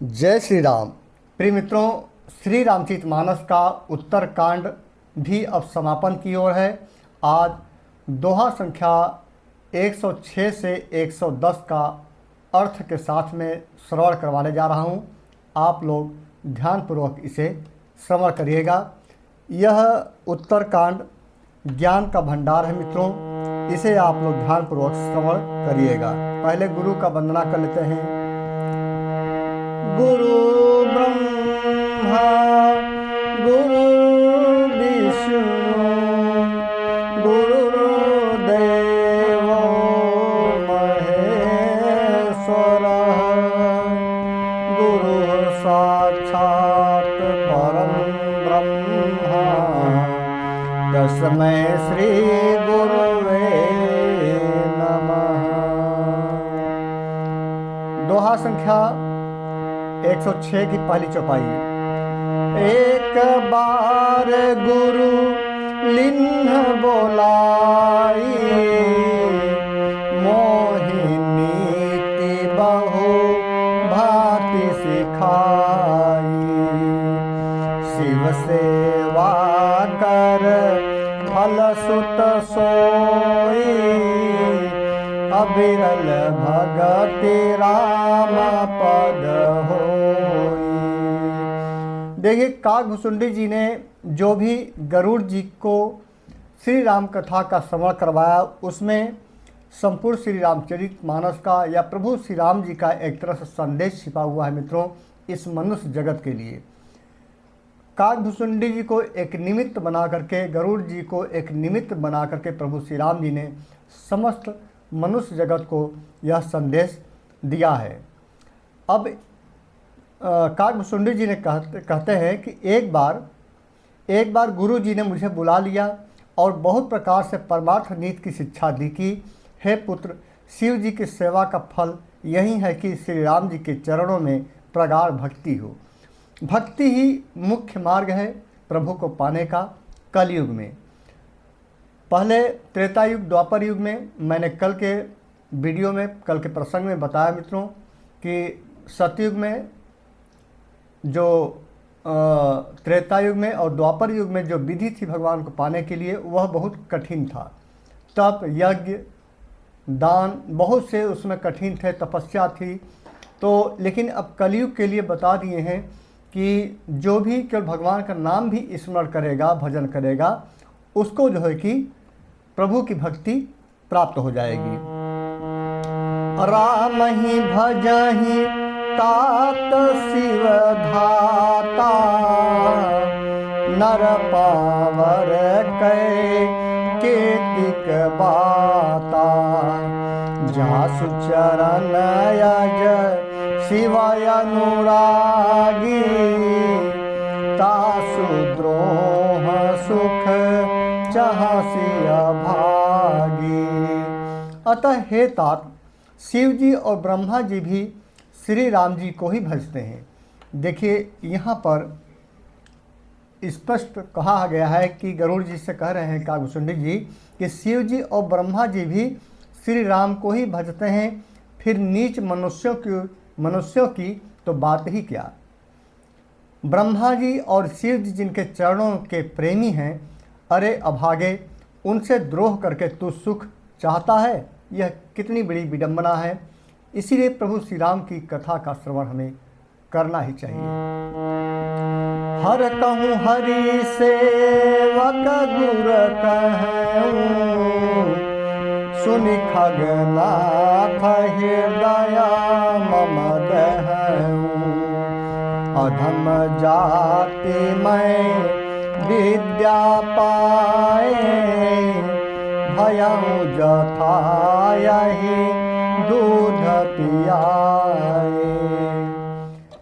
जय श्री राम। प्रिय मित्रों, श्री रामचरितमानस का उत्तर कांड भी अब समापन की ओर है। आज दोहा संख्या 106 से 110 का अर्थ के साथ में श्रवण करवाने जा रहा हूँ। आप लोग ध्यानपूर्वक इसे श्रवण करिएगा। यह उत्तर कांड ज्ञान का भंडार है मित्रों, इसे आप लोग ध्यानपूर्वक श्रवण करिएगा। पहले गुरु का वंदना कर लेते हैं। गुरु ब्रह्मा गुरु विष्णु गुरुर्देवो महेश्वरः गुरु साक्षात् परं ब्रह्म तस्मै श्री गुरुवे नमः। दोहा संख्या 106 की पहली चौपाई। एक बार गुरु लिन्ह बोलाई मोहिनीति बहु भांति सिखाई शिव सेवा कर फल सुत सोई अविरल भगति राम पद होई। देखिए, काकभुसुंडी जी ने जो भी गरुड़ जी को श्री राम कथा का श्रवण करवाया, उसमें संपूर्ण श्री रामचरितमानस का या प्रभु श्री राम जी का एक तरह से संदेश छिपा हुआ है मित्रों, इस मनुष्य जगत के लिए। काकभुसुंडी जी को एक निमित्त बना करके, गरुड़ जी को एक निमित्त बना करके प्रभु श्री राम जी ने समस्त मनुष्य जगत को यह संदेश दिया है। अब काकभुसुंडी जी ने कहते हैं कि एक बार गुरु जी ने मुझे बुला लिया और बहुत प्रकार से परमार्थ नीति की शिक्षा दी कि हे पुत्र, शिव जी की सेवा का फल यही है कि श्री राम जी के चरणों में प्रगाढ़ भक्ति हो। भक्ति ही मुख्य मार्ग है प्रभु को पाने का कलयुग में। पहले त्रेता युग, द्वापर युग में मैंने कल के वीडियो में, कल के प्रसंग में बताया मित्रों कि सतयुग में जो त्रेता युग में और द्वापर युग में जो विधि थी भगवान को पाने के लिए, वह बहुत कठिन था। तप, यज्ञ, दान बहुत से उसमें कठिन थे, तपस्या थी। तो लेकिन अब कलयुग के लिए बता दिए हैं कि जो भी केवल भगवान का नाम भी स्मरण करेगा, भजन करेगा, उसको जो है कि प्रभु की भक्ति प्राप्त हो जाएगी। राम ही भजहि तात शिव धाता नर पावर कै केतिक बाता जासु चरण यज शिवाय अनुरागी तासु द्रोह सुख चाहसिया भागी। अतः हे तात, शिव जी और ब्रह्मा जी भी श्री राम जी को ही भजते हैं। देखिए, यहाँ पर स्पष्ट कहा गया है कि गरुड़ जी से कह रहे हैं काकभुसुंडी जी कि शिव जी और ब्रह्मा जी भी श्री राम को ही भजते हैं, फिर नीच मनुष्यों की तो बात ही क्या। ब्रह्मा जी और शिव जी जिनके चरणों के प्रेमी हैं, अरे अभागे, उनसे द्रोह करके तू सुख चाहता है, यह कितनी बड़ी विडंबना है। इसीलिए प्रभु श्री राम की कथा का श्रवण हमें करना ही चाहिए। हर कहूँ हरि सेवक गुर कहूँ सुनि खगनाथ हृदय मम दहूँ अधम जाति मैं विद्या पाए भयऊ जथा यही दूध पियाए।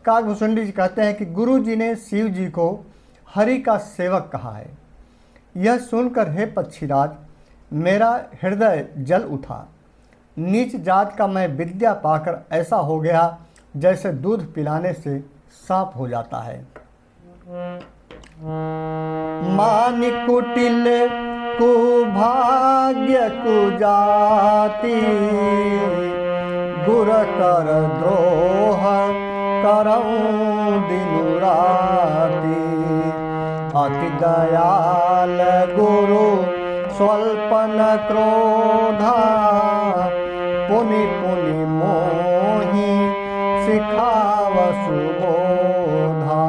काकभुसुंडी जी कहते हैं कि गुरु जी ने शिव जी को हरि का सेवक कहा है। यह सुनकर हे पक्षीराज, मेरा हृदय जल उठा। नीच जात का मैं विद्या पाकर ऐसा हो गया जैसे दूध पिलाने से सांप हो जाता है। मानि कुटिल कुभाग्य कुजाति गुर कर द्रोह करऊं दिनु राति। अति दयाल गुरु स्वल्प न क्रोधा, पुनि पुनि मोहि सिखाव सुबोधा।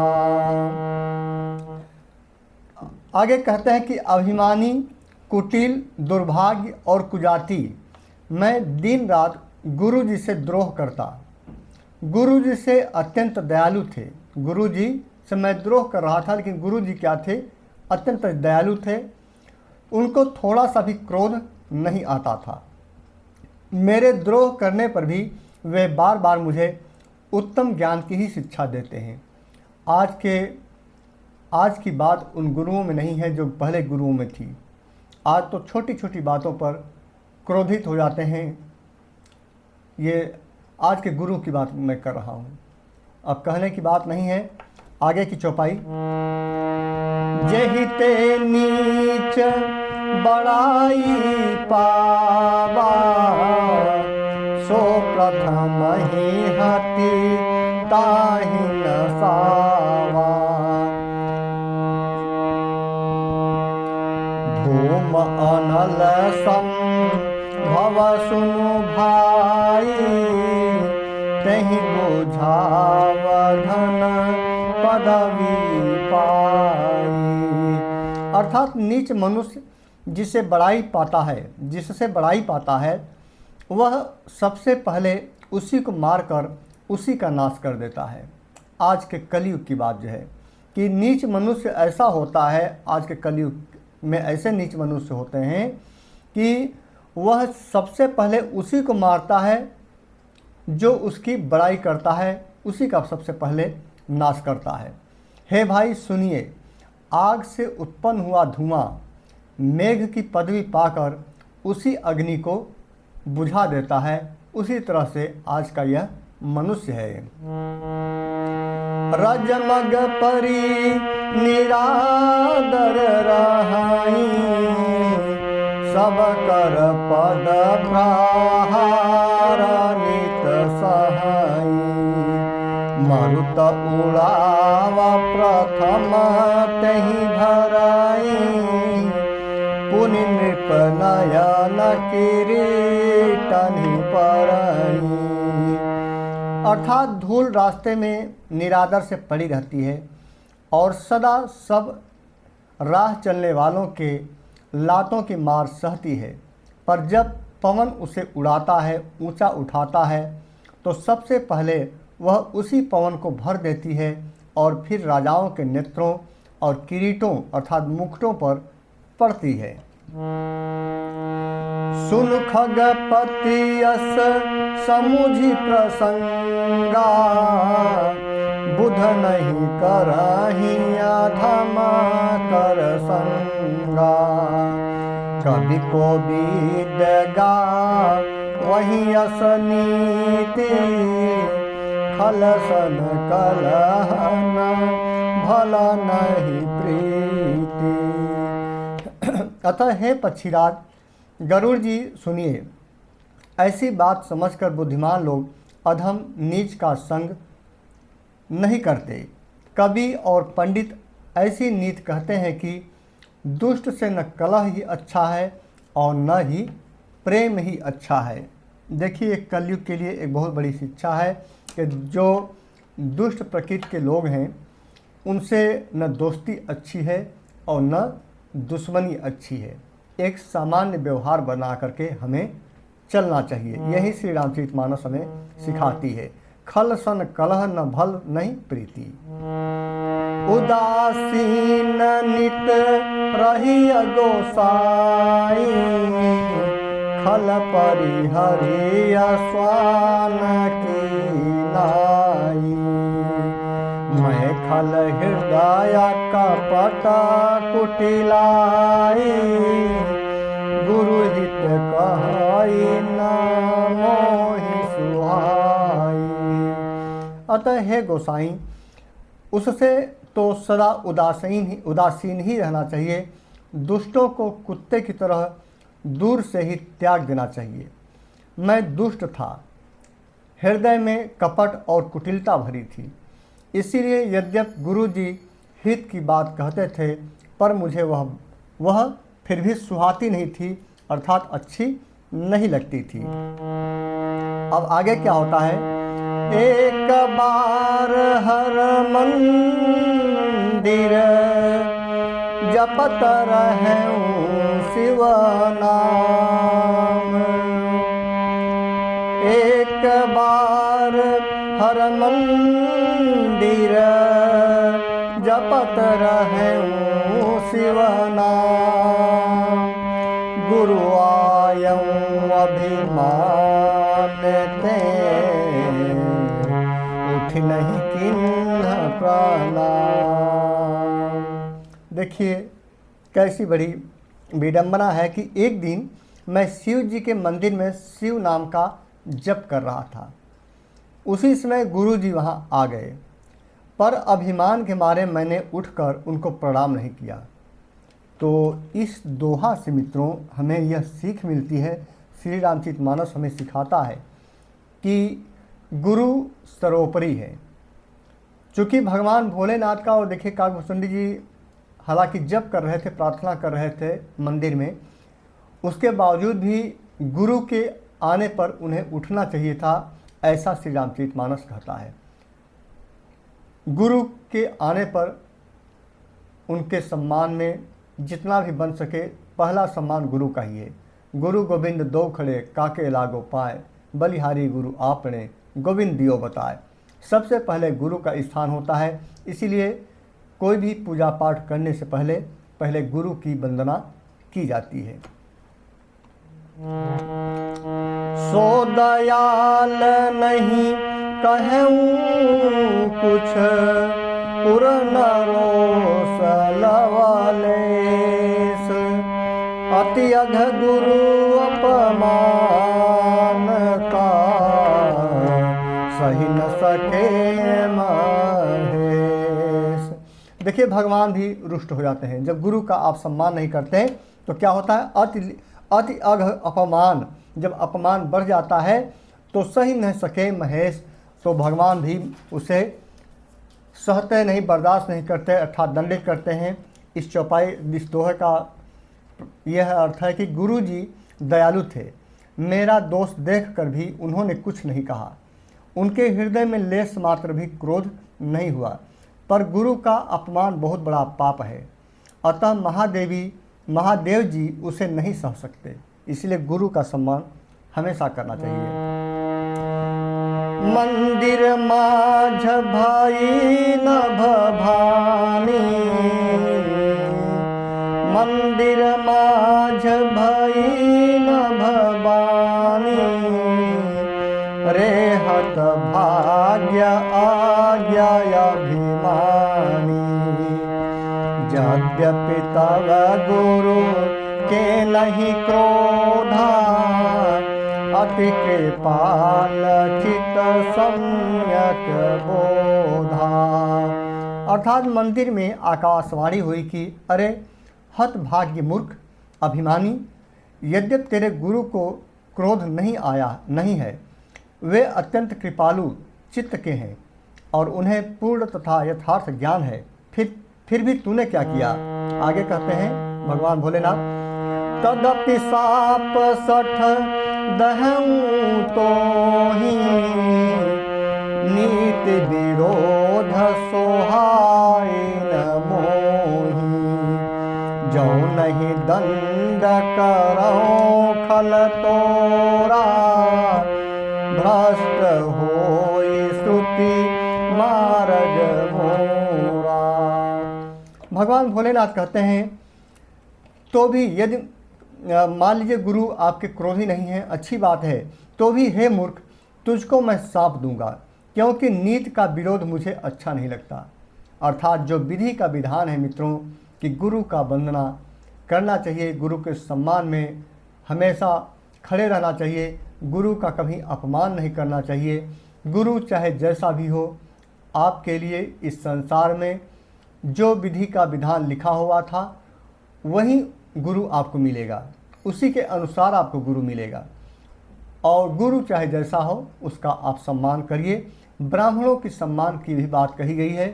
आगे कहते हैं कि अभिमानी, कुटिल, दुर्भाग्य और कुजाती मैं दिन रात गुरु जी से द्रोह करता। गुरु जी से अत्यंत दयालु थे। गुरु जी से मैं द्रोह कर रहा था, लेकिन गुरु जी क्या थे? अत्यंत दयालु थे। उनको थोड़ा सा भी क्रोध नहीं आता था। मेरे द्रोह करने पर भी वे बार बार मुझे उत्तम ज्ञान की ही शिक्षा देते हैं। आज की बात उन गुरुओं में नहीं है जो पहले गुरुओं में थी। आज तो छोटी छोटी बातों पर क्रोधित हो जाते हैं। ये आज के गुरु की बात मैं कर रहा हूँ, अब कहने की बात नहीं है। आगे की चौपाई। जेहि ते नीच बड़ाई पावा, सो प्रथम ही हति ताहि न सावा। धूम अनल सम भव सुनु भाई, तहि बुझाव धन पदवी पाई। अर्थात नीच मनुष्य जिससे बड़ाई पाता है वह सबसे पहले उसी को मारकर उसी का नाश कर देता है। आज के कलयुग की बात जो है कि नीच मनुष्य ऐसा होता है, आज के कलयुग में ऐसे नीच मनुष्य होते हैं कि वह सबसे पहले उसी को मारता है जो उसकी बड़ाई करता है, उसी का सबसे पहले नाश करता है। हे भाई सुनिए, आग से उत्पन्न हुआ धुआं मेघ की पदवी पाकर उसी अग्नि को बुझा देता है। उसी तरह से आज का यह मनुष्य है। रजमग परी निरादर रहाई, सब कर पद प्रहार नित सहाई। मरुत उड़ावा प्रथम तहि भराई, पुनि नृप नयन किरीटनि परई। अर्थात धूल रास्ते में निरादर से पड़ी रहती है और सदा सब राह चलने वालों के लातों की मार सहती है, पर जब पवन उसे उड़ाता है, ऊंचा उठाता है, तो सबसे पहले वह उसी पवन को भर देती है और फिर राजाओं के नेत्रों और किरीटों अर्थात मुकुटों पर पड़ती है। सुन खगपति यस समुझि प्रसंगा, बुध नहीं करहि अधम कर संगा। कवि को विद्या वही यस नीति, खलसन कलहन भल नहीं प्रीति। अतः हे पक्षीराज गरुड़ जी सुनिए, ऐसी बात समझकर बुद्धिमान लोग अधम नीच का संग नहीं करते। कवि और पंडित ऐसी नीति कहते हैं कि दुष्ट से न कलह ही अच्छा है और न ही प्रेम ही अच्छा है। देखिए, कलयुग के लिए एक बहुत बड़ी शिक्षा है कि जो दुष्ट प्रकृति के लोग हैं उनसे न दोस्ती अच्छी है और न दुश्मनी अच्छी है। एक सामान्य व्यवहार बना करके हमें चलना चाहिए। यही श्री रामचरितमानस हमें सिखाती है। खल सन कलह न भल नहीं प्रीति, उदासीन नित रही गोसाई। खल परिहरि स्वान की लाई, मैं खल हृदय कपट कुटिलाई। गुरु हित कहई न मोहि सुहाई। अतः हे गोसाई, उससे तो सदा उदासीन ही रहना चाहिए। दुष्टों को कुत्ते की तरह दूर से ही त्याग देना चाहिए। मैं दुष्ट था, हृदय में कपट और कुटिलता भरी थी। इसीलिए यद्यपि गुरु जी हित की बात कहते थे, पर मुझे वह फिर भी सुहाती नहीं थी, अर्थात अच्छी नहीं लगती थी। अब आगे क्या होता है? एक बार हर मंदिर जपत रहूं शिव नाम, एक बार हर मंदिर जपत रहूं शिव नाम, गुरु आयऊं अभिमान ते उठ नहीं किन्ह प्रणाम। देखिए कैसी बड़ी विडंबना है कि एक दिन मैं शिव जी के मंदिर में शिव नाम का जप कर रहा था। उसी समय गुरु जी वहाँ आ गए, पर अभिमान के मारे मैंने उठकर उनको प्रणाम नहीं किया। तो इस दोहा से मित्रों हमें यह सीख मिलती है, श्री रामचरितमानस हमें सिखाता है कि गुरु सर्वोपरि है। चूँकि भगवान भोलेनाथ का, और देखिए काकभूषुंडी जी हालांकि जप कर रहे थे, प्रार्थना कर रहे थे मंदिर में, उसके बावजूद भी गुरु के आने पर उन्हें उठना चाहिए था, ऐसा श्री रामचरितमानस कहता है। गुरु के आने पर उनके सम्मान में जितना भी बन सके पहला सम्मान गुरु का ही है। गुरु गोविंद दो खड़े काके लागो पाए, बलिहारी गुरु आपने गोविंद दियो बताए। सबसे पहले गुरु का स्थान होता है, इसीलिए कोई भी पूजा पाठ करने से पहले गुरु की वंदना की जाती है। सो दयाल नहीं कहूँ कुछ, पुर नरोस लवलेस, अति अघ गुरु अपमान का, सही न सके महेश। देखिए भगवान भी रुष्ट हो जाते हैं जब गुरु का आप सम्मान नहीं करते हैं। तो क्या होता है? अति अघ अपमान, जब अपमान बढ़ जाता है तो सही न सके महेश, तो भगवान भी उसे सहते नहीं, बर्दाश्त नहीं करते, अर्थात दंडित करते हैं। इस दोहे का यह अर्थ है कि गुरु जी दयालु थे, मेरा दोष देखकर भी उन्होंने कुछ नहीं कहा, उनके हृदय में लेश मात्र भी क्रोध नहीं हुआ। पर गुरु का अपमान बहुत बड़ा पाप है, अतः महादेव जी उसे नहीं सह सकते, इसलिए गुरु का सम्मान हमेशा करना चाहिए। मंदिर माझ भाई नभ भानी, मंदिर माझ भाई नभ बानी, रेहत भाग्य आज्ञा अभिमानी, यद्यपि तव गुरु के नहीं क्रोधा, अति कृपाल चित सम्यक बोधा। अर्थात मंदिर में आकाशवाणी हुई कि अरे हत भाग्य मूर्ख अभिमानी, यद्यपि तेरे गुरु को क्रोध नहीं है, वे अत्यंत कृपालु चित्त के हैं और उन्हें पूर्ण तथा यथार्थ ज्ञान है, फिर भी तूने क्या किया? आगे कहते हैं भगवान भोलेनाथ, तदपि साप सठ दहऊं तो ही, नीति विरोध सोहाय न मोही, जो नहीं दंड करऊं खल तोरा, भ्रष्ट होई स्तुति मार्ग मोरा। भगवान भोलेनाथ कहते हैं तो भी यदि मान लीजिए गुरु आपके क्रोधी नहीं है, अच्छी बात है, तो भी हे मूर्ख तुझको मैं शाप दूंगा, क्योंकि नीति का विरोध मुझे अच्छा नहीं लगता। अर्थात जो विधि का विधान है मित्रों कि गुरु का वंदना करना चाहिए, गुरु के सम्मान में हमेशा खड़े रहना चाहिए, गुरु का कभी अपमान नहीं करना चाहिए। गुरु चाहे जैसा भी हो, आपके लिए इस संसार में जो विधि का विधान लिखा हुआ था वही गुरु आपको मिलेगा, उसी के अनुसार आपको गुरु मिलेगा। और गुरु चाहे जैसा हो उसका आप सम्मान करिए। ब्राह्मणों की सम्मान की भी बात कही गई है,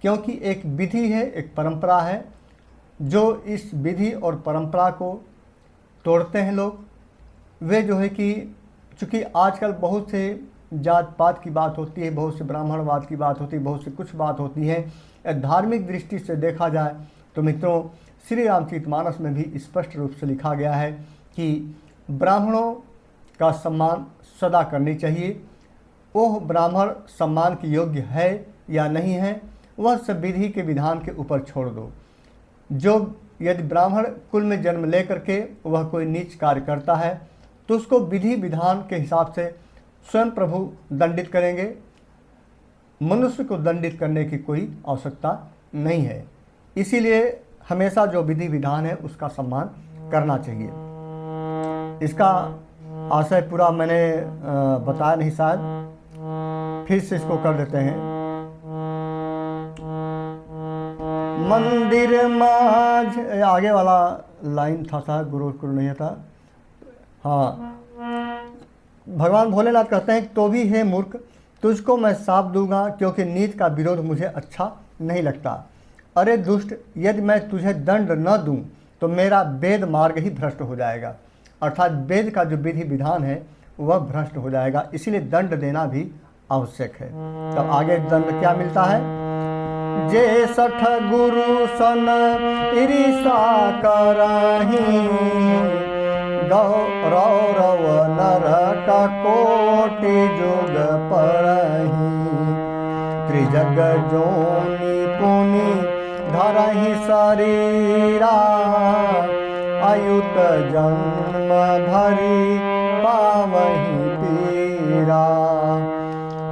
क्योंकि एक विधि है, एक परंपरा है, जो इस विधि और परंपरा को तोड़ते हैं लोग, वे जो है कि चूँकि आजकल बहुत से जात पात की बात होती है, बहुत से ब्राह्मणवाद की बात होती है, बहुत से कुछ बात होती है। धार्मिक दृष्टि से देखा जाए तो मित्रों, श्री रामचरितमानस में भी स्पष्ट रूप से लिखा गया है कि ब्राह्मणों का सम्मान सदा करनी चाहिए। वह ब्राह्मण सम्मान के योग्य है या नहीं है, वह सब विधि के विधान के ऊपर छोड़ दो। जो यदि ब्राह्मण कुल में जन्म लेकर के वह कोई नीच कार्य करता है तो उसको विधि विधान के हिसाब से स्वयं प्रभु दंडित करेंगे। मनुष्य को दंडित करने की कोई आवश्यकता नहीं है। इसीलिए हमेशा जो विधि विधान है उसका सम्मान करना चाहिए। इसका आशय पूरा मैंने बताया नहीं, शायद फिर से इसको कर देते हैं। मंदिर माझ, आगे वाला लाइन था गुरु नहीं था। हाँ, भगवान भोलेनाथ कहते हैं तो भी है मूर्ख, तुझको मैं शाप दूंगा, क्योंकि नीति का विरोध मुझे अच्छा नहीं लगता। अरे दुष्ट, यदि मैं तुझे दंड न दूं तो मेरा वेद मार्ग ही भ्रष्ट हो जाएगा, अर्थात वेद का जो विधि विधान है वह भ्रष्ट हो जाएगा। इसीलिए दंड देना भी आवश्यक है। तब आगे दंड क्या मिलता है? जे सठ गुरु सन ईर्षा करही, गौरव नरक कोटि जुग परही। त्रिजग जोनि पुनि धरहि शरीरा, अयुत जन्म धरि पावहि पीरा।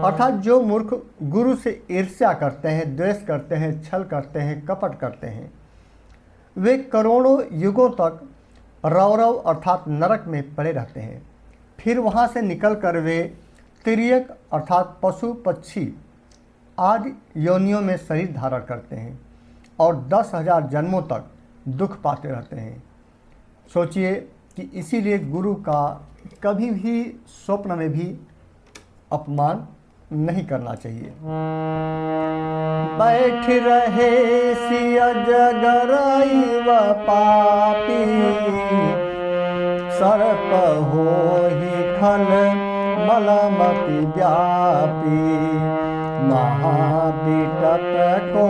अर्थात जो मूर्ख गुरु से ईर्ष्या करते हैं, द्वेष करते हैं, छल करते हैं, कपट करते हैं, वे करोड़ों युगों तक रौरव अर्थात नरक में पड़े रहते हैं। फिर वहाँ से निकल कर वे तिर्यक अर्थात पशु पक्षी आदि योनियों में शरीर धारण करते हैं और 10,000 जन्मों तक दुख पाते रहते हैं। सोचिए कि इसीलिए गुरु का कभी भी स्वप्न में भी अपमान नहीं करना चाहिए। बैठ रहे सिया जगरई व पापी, सर्प होहि खल मलमति व्यापी। महाविटप को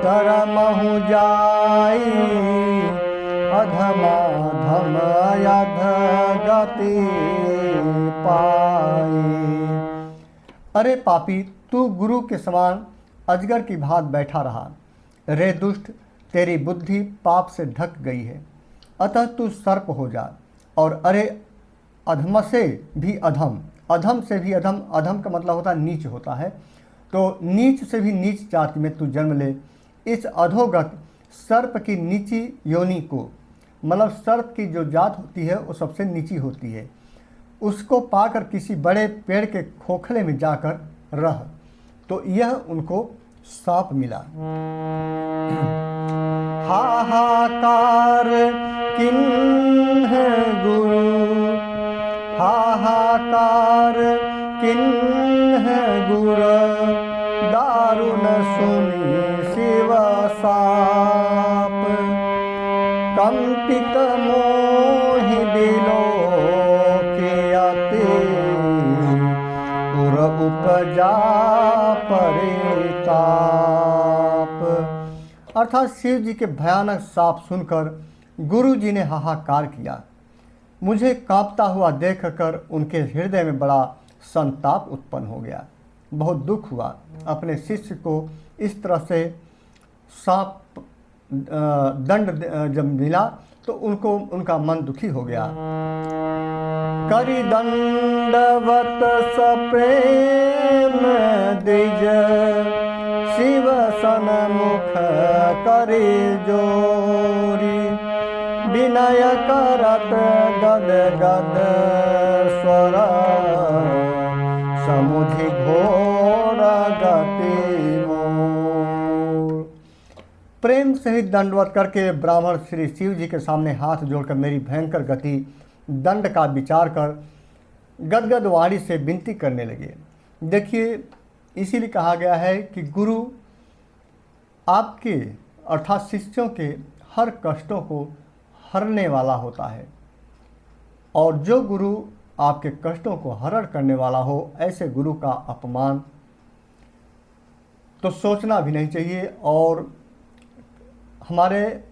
धर्महु जाई, अधमाधम अध गति पाई। अरे पापी, तू गुरु के समान अजगर की भांति बैठा रहा। रे दुष्ट, तेरी बुद्धि पाप से ढक गई है, अतः तू सर्प हो जा। और अरे अधम से भी अधम, अधम से भी अधम, अधम का मतलब होता है नीच होता है, तो नीच से भी नीच जाति में तू जन्म ले। इस अधोगत सर्प की नीची योनि को, मतलब सर्प की जो जात होती है वो सबसे नीची होती है, उसको पाकर किसी बड़े पेड़ के खोखले में जाकर रह, तो यह उनको साप मिला। हाहाकार किन्ह गुरु, हाहाकार किन्ह गुरु, दारुण सुनी शिव साप। कंपित मोहि बिलो के अति, उर उपजा परिताप। अर्थात शिव जी के भयानक साप सुनकर गुरु जी ने हाहाकार किया। मुझे कांपता हुआ देखकर उनके हृदय में बड़ा संताप उत्पन्न हो गया, बहुत दुख हुआ। अपने शिष्य को इस तरह से साप दंड जब मिला तो उनका मन दुखी हो गया। करि दंडवत सप्रेम द्विज, शिव सन्मुख करि जोरी। विनय करत गद गद स्वर, समुझि घोर गति मोर। प्रेम सहित दंडवत करके ब्राह्मण श्री शिव जी के सामने हाथ जोड़कर मेरी भयंकर गति दंड का विचार कर गदगद वाणी से विनती करने लगे। देखिए, इसीलिए कहा गया है कि गुरु आपके अर्थात शिष्यों के हर कष्टों को हरने वाला होता है, और जो गुरु आपके कष्टों को हरण करने वाला हो, ऐसे गुरु का अपमान तो सोचना भी नहीं चाहिए। और हमारे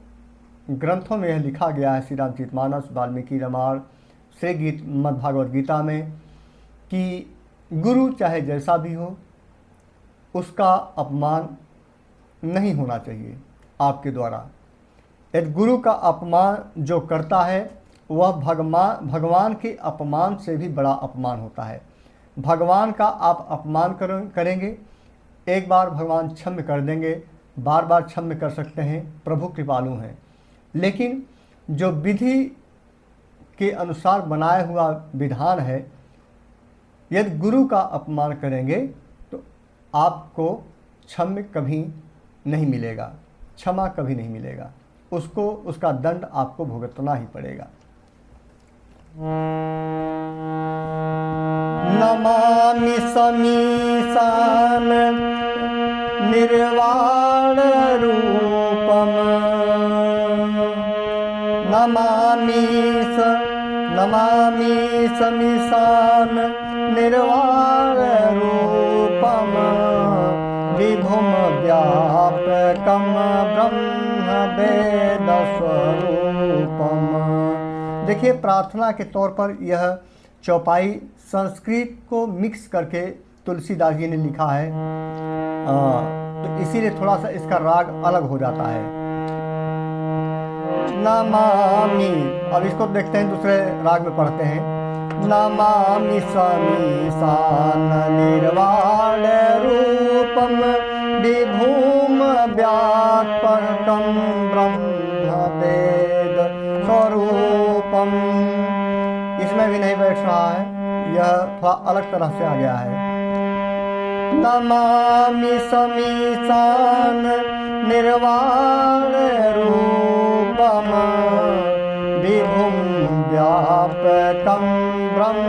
ग्रंथों में यह लिखा गया है, श्री रामचरितमानस, वाल्मीकि रामायण, श्री गीत मद्भागवत गीता में, कि गुरु चाहे जैसा भी हो उसका अपमान नहीं होना चाहिए आपके द्वारा। यदि गुरु का अपमान जो करता है वह भगवान के अपमान से भी बड़ा अपमान होता है। भगवान का आप अपमान करेंगे, एक बार भगवान क्षम्य कर देंगे, बार बार क्षम्य कर सकते हैं, प्रभु कृपालु हैं। लेकिन जो विधि के अनुसार बनाया हुआ विधान है, यदि गुरु का अपमान करेंगे तो आपको क्षम्य कभी नहीं मिलेगा, क्षमा कभी नहीं मिलेगा, उसको उसका दंड आपको भुगतना ही पड़ेगा। नमामि समीशान निर्वाण रूपम, नमामि समीशान निर्वाण रूपम, विभुम व्यापकम ब्रह्म वेद स्वरूपम। देखिए, प्रार्थना के तौर पर यह चौपाई संस्कृत को मिक्स करके तुलसीदास जी ने लिखा है, तो इसीलिए थोड़ा सा इसका राग अलग हो जाता है। नमामि, अब इसको देखते हैं, दूसरे राग में पढ़ते हैं। नमामि समीशान निर्वाण रूपम, विभूम व्यापकम ब्रह्म वेद स्वरूपम। इसमें भी नहीं बैठ रहा है, यह थोड़ा अलग तरह से आ गया है। नमामि समीशान निर्वाण रूपम, विभुम व्यापकम ब्रह्म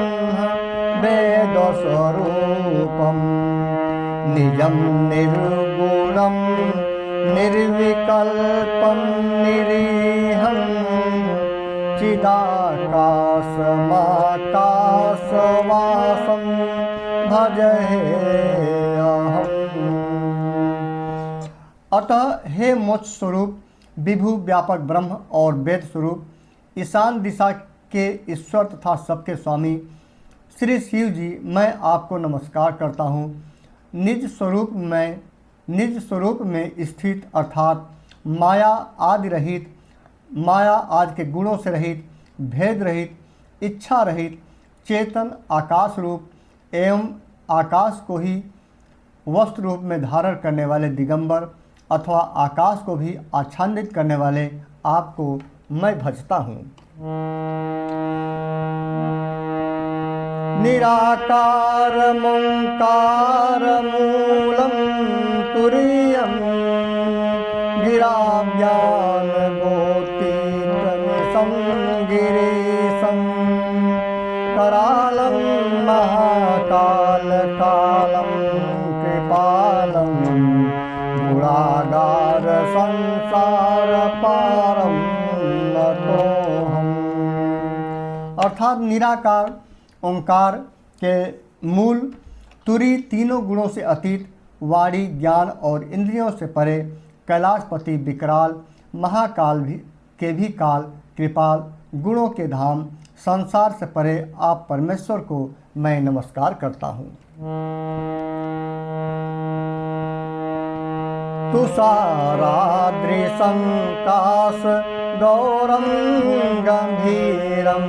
वेद स्वरूपम, निजं निर्गुणं निर्विकल्पं निरीहं, चिदाकाशमाकाशवासं भजेऽहम्। अतः हे मोक्ष स्वरूप, विभु व्यापक ब्रह्म और वेद स्वरूप, ईशान दिशा के ईश्वर तथा सबके स्वामी श्री शिव जी, मैं आपको नमस्कार करता हूँ। निज स्वरूप में स्थित अर्थात माया आदि रहित, माया आदि के गुणों से रहित, भेद रहित, इच्छा रहित, चेतन आकाश रूप एवं आकाश को ही वस्त्र रूप में धारण करने वाले दिगंबर अथवा आकाश को भी आच्छादित करने वाले आपको मैं भजता हूँ। निराकार मोंकार मूलम तुरीयम, गिराव्यान गोतीतमिसं गिरीशं, करालं महाकाल कालं कृपालं, गुणागार संसार पारम नतोऽहम्। अर्थात निराकार ओंकार के मूल, तुरी तीनों गुणों से अतीत, वाणी ज्ञान और इंद्रियों से परे, कैलाशपति विकराल, महाकाल के भी काल, कृपाल, गुणों के धाम, संसार से परे आप परमेश्वर को मैं नमस्कार करता हूँ। तुषाराद्रिसंकाश गौरं गंभीरं,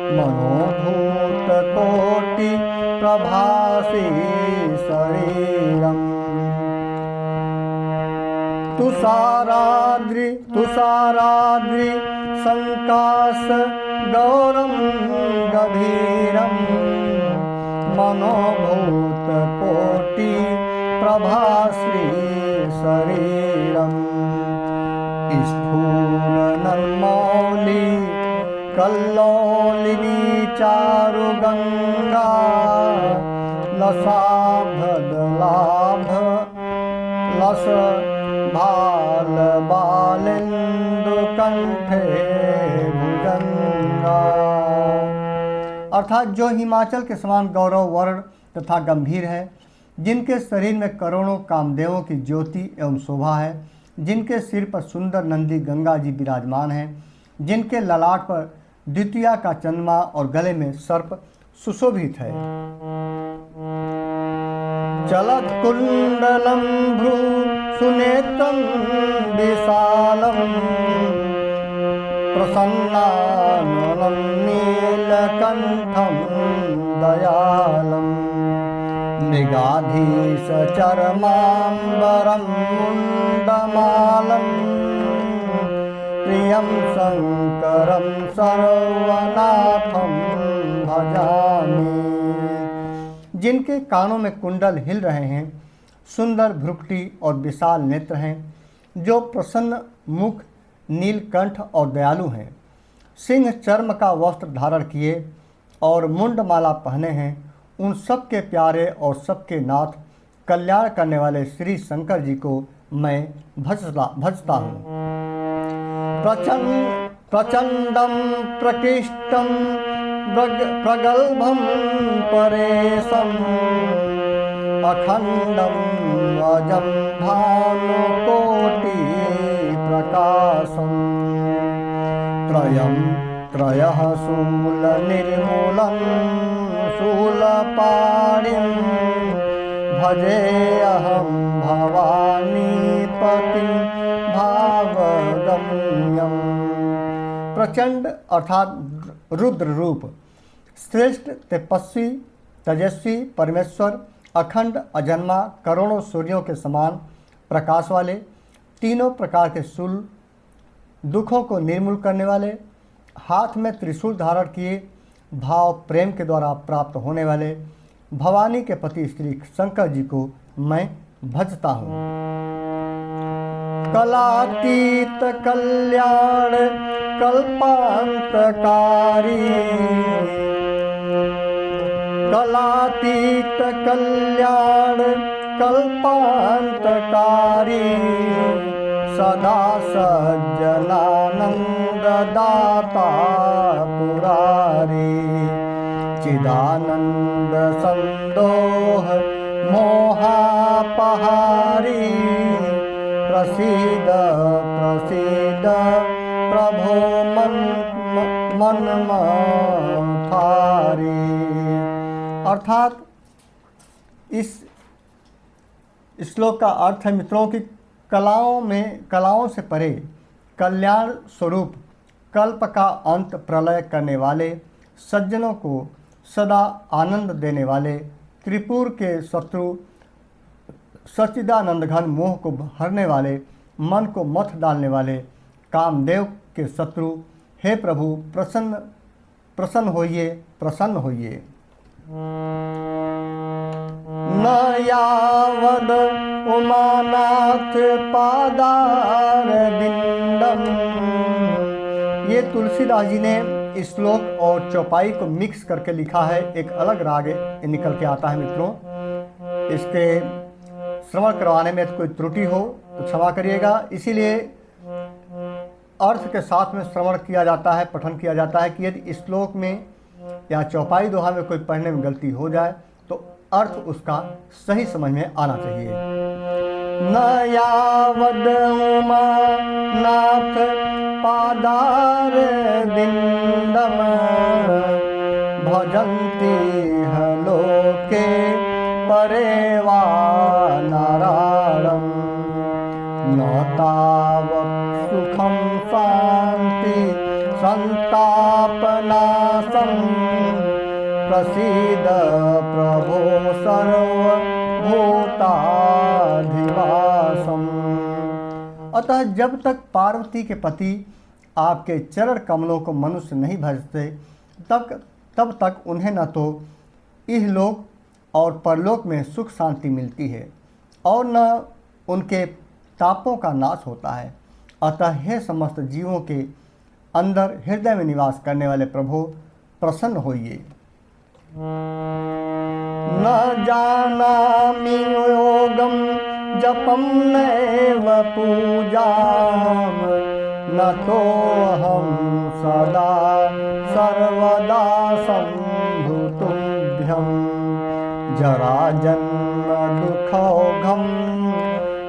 मनोभूत कोटि प्रभासी शरीरम्। तुषाराद्रि संकाश गौरं गभीरं, मनोभूत कोटि प्रभासी शरीरम्। स्फुरन्मौलि कल्लोलिनी चारु गंगा लसाभद लाभ लस भाल बालेन्दु कंठे भुजंगा। अर्थात जो हिमाचल के समान गौरव वर्ण तथा गंभीर है, जिनके शरीर में करोड़ों कामदेवों की ज्योति एवं शोभा है, जिनके सिर पर सुंदर नंदी गंगा जी विराजमान हैं, जिनके ललाट पर द्वितीया का चंद्रमा और गले में सर्प सुशोभित है। चलत कुंडलम भ्रू सुनेत्रम विशालम प्रसन्नाननं नीलकंठम दयालम मृगाधीश चरमांबरम मुंडमालम प्रियं शंकरं सर्वनाथं भजामि। जिनके कानों में कुंडल हिल रहे हैं, सुंदर भ्रुकुटी और विशाल नेत्र हैं, जो प्रसन्न मुख, नीलकंठ और दयालु हैं, सिंह चर्म का वस्त्र धारण किए और मुंडमाला पहने हैं, उन सबके प्यारे और सबके नाथ कल्याण करने वाले श्री शंकर जी को मैं भजता हूँ। प्रचंडम प्रकृष्टम प्रगल्भम परेशम अखंडम अजम भानुकोटि प्रकाशम त्रयः शूल निर्मूलं शूलपाणिं भजेऽहं भवानीपतिं भावगम्यं। प्रचंड अर्थात रुद्र रूप, श्रेष्ठ तपस्वी तेजस्वी परमेश्वर, अखंड अजन्मा करोड़ों सूर्यों के समान प्रकाश वाले, तीनों प्रकार के शूल, दुखों को निर्मूल करने वाले, हाथ में त्रिशूल धारण किए, भाव प्रेम के द्वारा प्राप्त होने वाले भवानी के पति श्री शंकर जी को मैं भजता हूँ। कलातीत कल्याण कल्पांतकारी, कलातीत कल्याण कल्पांतकारी, सदा सज्जनानंददाता पुरारी, चिदानंद संदोह मोहापहारी, प्रसीद प्रसीद प्रभो मन थारी। अर्थात इस श्लोक का अर्थ है मित्रों की कलाओं से परे कल्याण स्वरूप कल्प का अंत प्रलय करने वाले, सज्जनों को सदा आनंद देने वाले, त्रिपुर के शत्रु सच्चिदानंद घन मोह को हरने वाले, मन को मथ डालने वाले, कामदेव के शत्रु, हे प्रभु प्रसन्न होइए। न यावद उमानाथ पादार बिंदम। ये तुलसीदास जी ने इस श्लोक और चौपाई को मिक्स करके लिखा है, एक अलग राग निकल के आता है मित्रों। इसके श्रवण करवाने में कोई त्रुटि हो तो क्षमा करिएगा। इसीलिए अर्थ के साथ में श्रवण किया जाता है, पठन किया जाता है कि यदि इस श्लोक में या चौपाई दोहा में कोई पढ़ने में गलती हो जाए तो अर्थ उसका सही समझ में आना चाहिए। न यावद उमानाथ पादार बिंदम भजन्ति लोके परेवा नारायणं न तावत् सुखं शांति संतापनाशं प्रसीद प्रभो सर्वभूताधिवासम्। अतः जब तक पार्वती के पति आपके चरण कमलों को मनुष्य नहीं भजते तब तक उन्हें न तो इहलोक और परलोक में सुख शांति मिलती है और न उनके तापों का नाश होता है। अतः हे समस्त जीवों के अंदर हृदय में निवास करने वाले प्रभु प्रसन्न होइए। न जानामि योगं जपं नैव पूजां नतोऽहं सदा सर्वदा सम्भुतुभ्यं जराजन्म दुःखौघं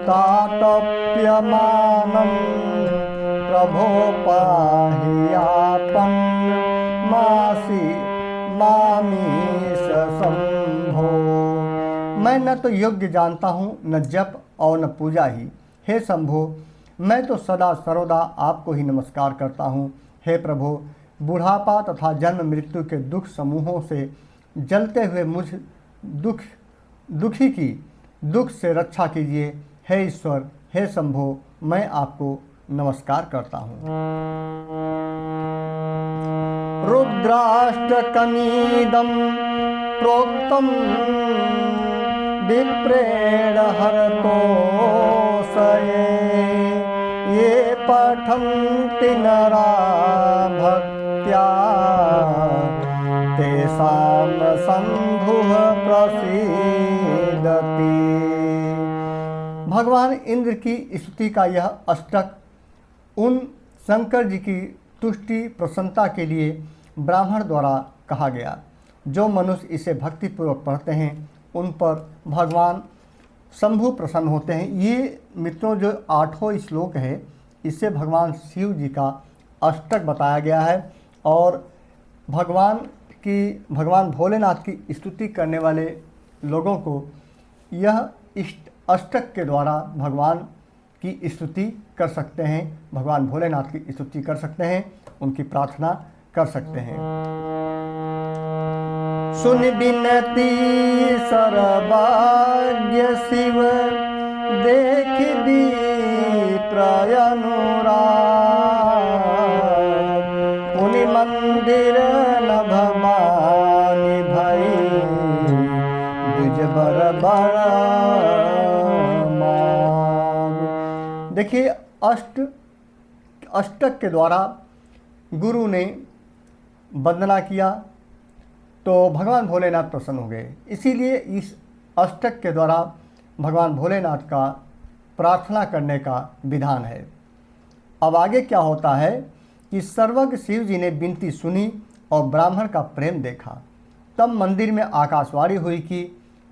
तातप्यमानं प्रभो पाहि यापं मामीश शंभो। मैं न तो योग्य जानता हूँ, न जप और न पूजा ही। हे शंभो, मैं तो सदा सर्वदा आपको ही नमस्कार करता हूँ। हे प्रभु, बुढ़ापा तथा जन्म मृत्यु के दुख समूहों से जलते हुए मुझ दुखी की दुख से रक्षा कीजिए। हे ईश्वर, हे शंभो, मैं आपको नमस्कार करता हूँ। रुद्राष्टकमीदं प्रोक्तं विप्रेण हरतोषये ये पठन्ति नरा भक्त्या तेषां शंभुः प्रसीदति। भगवान इंद्र की स्तुति का यह अष्टक उन शंकर जी की तुष्टि प्रसन्नता के लिए ब्राह्मण द्वारा कहा गया। जो मनुष्य इसे भक्तिपूर्वक पढ़ते हैं उन पर भगवान शंभु प्रसन्न होते हैं। ये मित्रों जो 8वां श्लोक है, इससे भगवान शिव जी का अष्टक बताया गया है और भगवान भोलेनाथ की स्तुति करने वाले लोगों को यह अष्टक के द्वारा भगवान की स्तुति कर सकते हैं, भगवान भोलेनाथ की स्तुति कर सकते हैं, उनकी प्रार्थना कर सकते हैं। सुन बिनती सर्वभाग्य शिव देख दी प्रयनुराग पुनि मंदिर न भवानी भई द्विज बर बर। देखिए, अष्टक के द्वारा गुरु ने वंदना किया तो भगवान भोलेनाथ प्रसन्न हो गए। इसीलिए इस अष्टक के द्वारा भगवान भोलेनाथ का प्रार्थना करने का विधान है। अब आगे क्या होता है कि सर्वज्ञ शिव जी ने विनती सुनी और ब्राह्मण का प्रेम देखा। तब मंदिर में आकाशवाणी हुई कि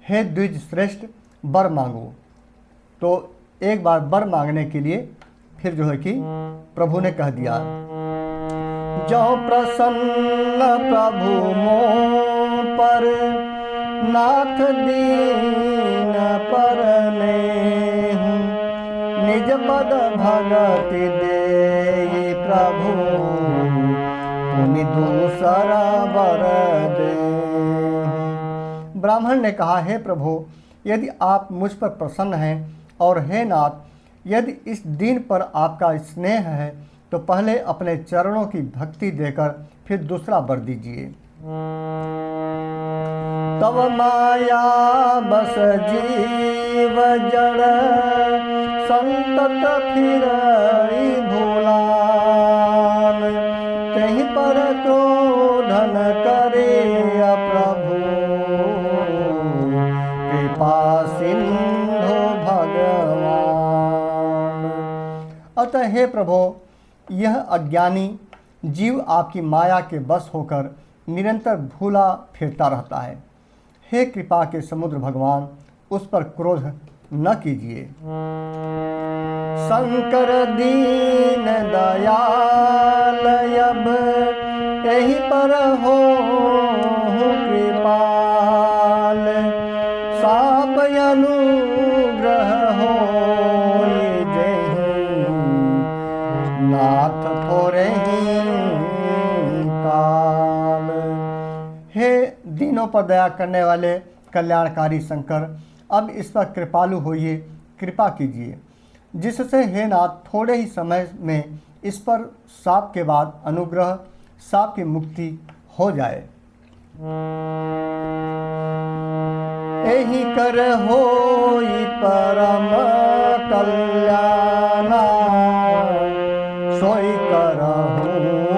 हे द्विज श्रेष्ठ, वर मांगो। तो एक बार वर मांगने के लिए फिर जो है कि प्रभु ने कह दिया, जो प्रसन्न प्रभु मों पर नाथ दीन पर नेहु निज पद भगति दे प्रभु पुनि दूसरा वर देहु। ब्राह्मण ने कहा, हे प्रभु, यदि आप मुझ पर प्रसन्न हैं और हे नाथ, यदि इस दीन पर आपका स्नेह है तो पहले अपने चरणों की भक्ति देकर फिर दूसरा वर दीजिए। तब माया बस जीव जड़ संतत फिरई भूलान कहीं पर क्रोधन करे प्रभु कृपा सिंधु भगवान। अतः हे प्रभु, यह अज्ञानी जीव आपकी माया के बस होकर निरंतर भूला फिरता रहता है। हे कृपा के समुद्र भगवान, उस पर क्रोध न कीजिए। शंकर दीन दयाल अब यहीं पर हो कृपाल साप अनुग्रह हो नाथ थोरे ही काल। हे दीनों पर दया करने वाले कल्याणकारी शंकर, अब इस पर कृपालु होइए, कृपा कीजिए, जिससे हे नाथ थोड़े ही समय में इस पर साप के बाद अनुग्रह साप की मुक्ति हो जाए। यही कर होई परम कल्याणा सोई करहूँ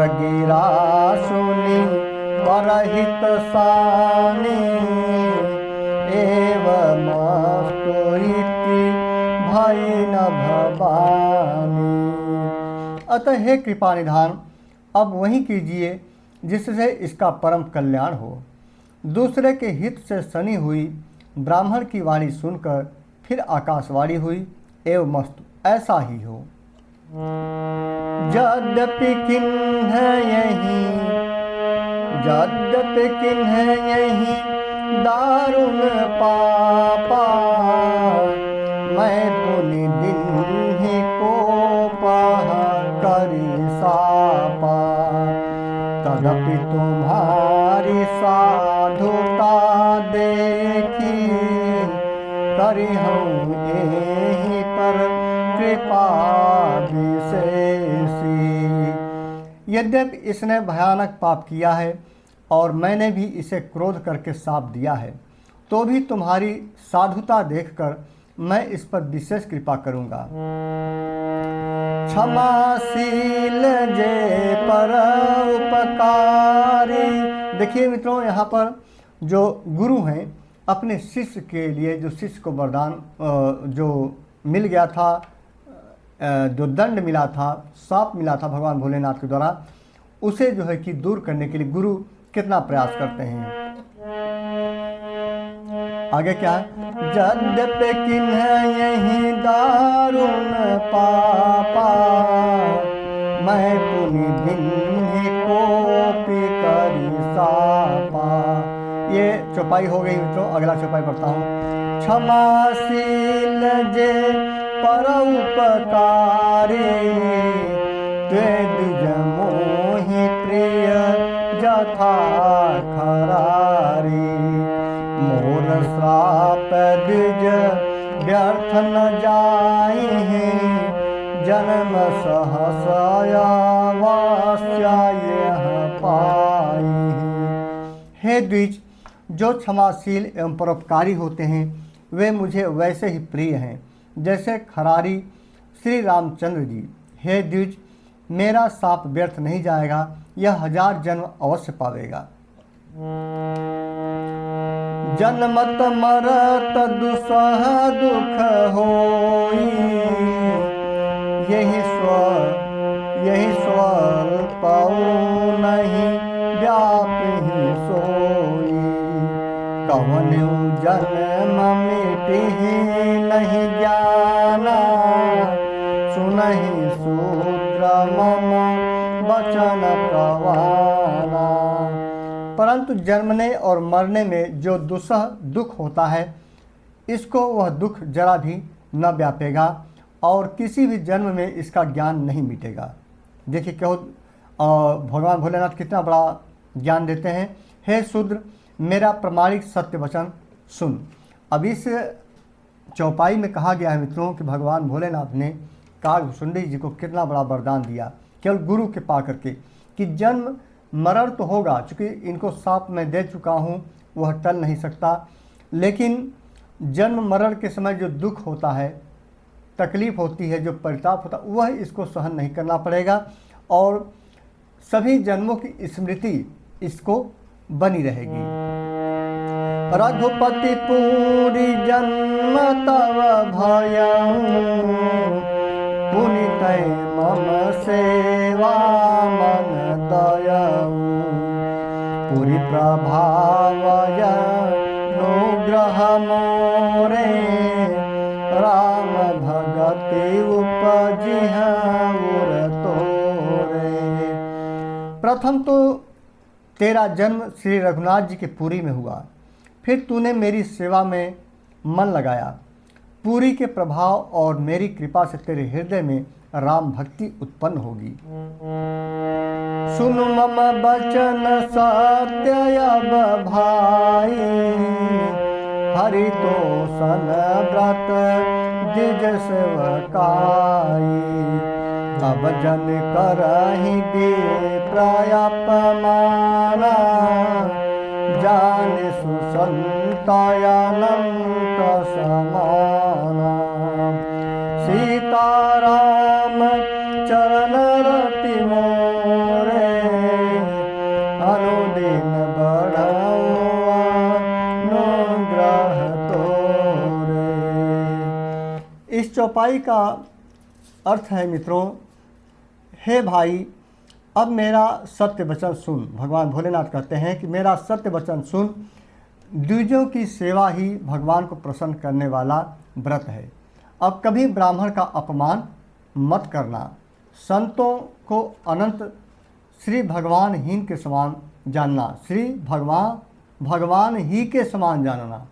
पुत्र गिरा सुनी परहित सानी, एवमस्तु इति भय न भवानी। अतः हे कृपा निधान, अब वही कीजिए जिससे इसका परम कल्याण हो। दूसरे के हित से सनी हुई ब्राह्मण की वाणी सुनकर फिर आकाशवाणी हुई, एवमस्तु ऐसा ही हो। यद्यपि किन्ह यही दारुण पापा, मैं पुनि दिन ही कोप करी सापा, तदपि तुम्हारी साधुता देखी, करी हूँ यहीं पर कृपा विशेषी। यद्यपि इसने भयानक पाप किया है और मैंने भी इसे क्रोध करके शाप दिया है, तो भी तुम्हारी साधुता देखकर मैं इस पर विशेष कृपा करूँगा। क्षमाशील जे पर उपकारी। देखिए मित्रों, यहाँ पर जो गुरु हैं अपने शिष्य के लिए, जो शिष्य को वरदान जो मिल गया था, जो दंड मिला था, शाप मिला था भगवान भोलेनाथ के द्वारा, उसे जो है कि दूर करने के लिए गुरु कितना प्रयास करते हैं। आगे क्या है? यद्यपि किन्ह यही दारुण पापा, मैं पुनि दिन ही कोपी करी सापा। ये चौपाई हो गई मित्रों, अगला चौपाई पढ़ता हूँ। क्षमाशील जे पर उपकारी, द्विज मोहि प्रिय जथा खरारी, मोर श्राप द्विज व्यर्थ न जाई है, जन्म सहसया वास्या यह पाई। हे द्विज, जो क्षमाशील एवं परोपकारी होते हैं वे मुझे वैसे ही प्रिय हैं जैसे खरारी श्री रामचंद्र जी। हे द्विज, मेरा साप व्यर्थ नहीं जाएगा, यह 1000 जन्म अवश्य पावेगा। जन्मत मरत दुसह दुख होई, यही स्वल्प नहीं व्यापी सोई, कवन जन्म मिटहि नहीं ज्ञाना, सुनहि शूद्र मम वचन प्रवाना। परंतु जन्मने और मरने में जो दुसह दुख होता है, इसको वह दुख जरा भी न व्यापेगा और किसी भी जन्म में इसका ज्ञान नहीं मिटेगा। देखिए क्यों भगवान भोलेनाथ कितना बड़ा ज्ञान देते हैं। हे शूद्र, मेरा प्रमाणिक सत्य वचन सुन। अब इस चौपाई में कहा गया है मित्रों कि भगवान भोलेनाथ ने कालभुसुंडी जी को कितना बड़ा वरदान दिया केवल गुरु के पा करके, कि जन्म मरण तो होगा, चूँकि इनको साप मैं दे चुका हूँ वह टल नहीं सकता, लेकिन जन्म मरण के समय जो दुख होता है, तकलीफ़ होती है, जो परिताप होता है, वह इसको सहन नहीं करना पड़ेगा और सभी जन्मों की स्मृति इसको बनी रहेगी। रघुपति पूरी जन्म तव भयउ, पुनित मम सेवा मन दयउ, पुरी प्रभावय अनुग्रह मोरे, राम भगति उपजिह उर तोरे। प्रथम तो तेरा जन्म श्री रघुनाथ जी के पुरी में हुआ, फिर तूने मेरी सेवा में मन लगाया, पुरी के प्रभाव और मेरी कृपा से तेरे हृदय में राम भक्ति उत्पन्न होगी। सुन मम बचन सत्य अब भाई, हरि तोषण व्रत द्विज सेवकाई, अब जन करहि प्रयपमाना, जान सुसंतायानंत समाना। सीताराम चरण रति मोरे, चौपाई का अर्थ है मित्रों, हे भाई अब मेरा सत्य वचन सुन। भगवान भोलेनाथ कहते हैं कि मेरा सत्य वचन सुन, द्विजों की सेवा ही भगवान को प्रसन्न करने वाला व्रत है। अब कभी ब्राह्मण का अपमान मत करना, संतों को अनंत श्री भगवान हीन के समान जानना, श्री भगवान ही के समान जानना।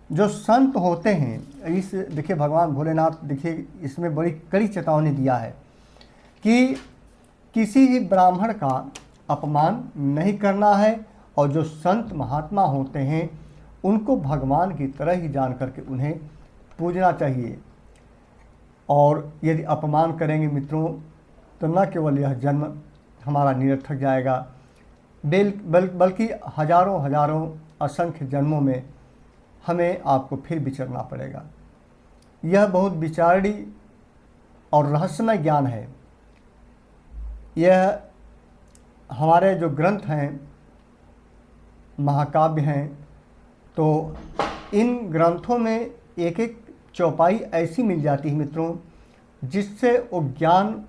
जो संत होते हैं, इस देखिए भगवान भोलेनाथ देखिए इसमें बड़ी कड़ी चेतावनी दिया है कि किसी भी ब्राह्मण का अपमान नहीं करना है, और जो संत महात्मा होते हैं उनको भगवान की तरह ही जान करके उन्हें पूजना चाहिए। और यदि अपमान करेंगे मित्रों तो न केवल यह जन्म हमारा निरर्थक जाएगा, बल्कि हजारों असंख्य जन्मों में हमें आपको फिर विचरना पड़ेगा। यह बहुत विचारणी और रहस्यमय ज्ञान है। यह हमारे जो ग्रंथ हैं, महाकाव्य हैं, तो इन ग्रंथों में एक एक चौपाई ऐसी मिल जाती है मित्रों, जिससे वो ज्ञान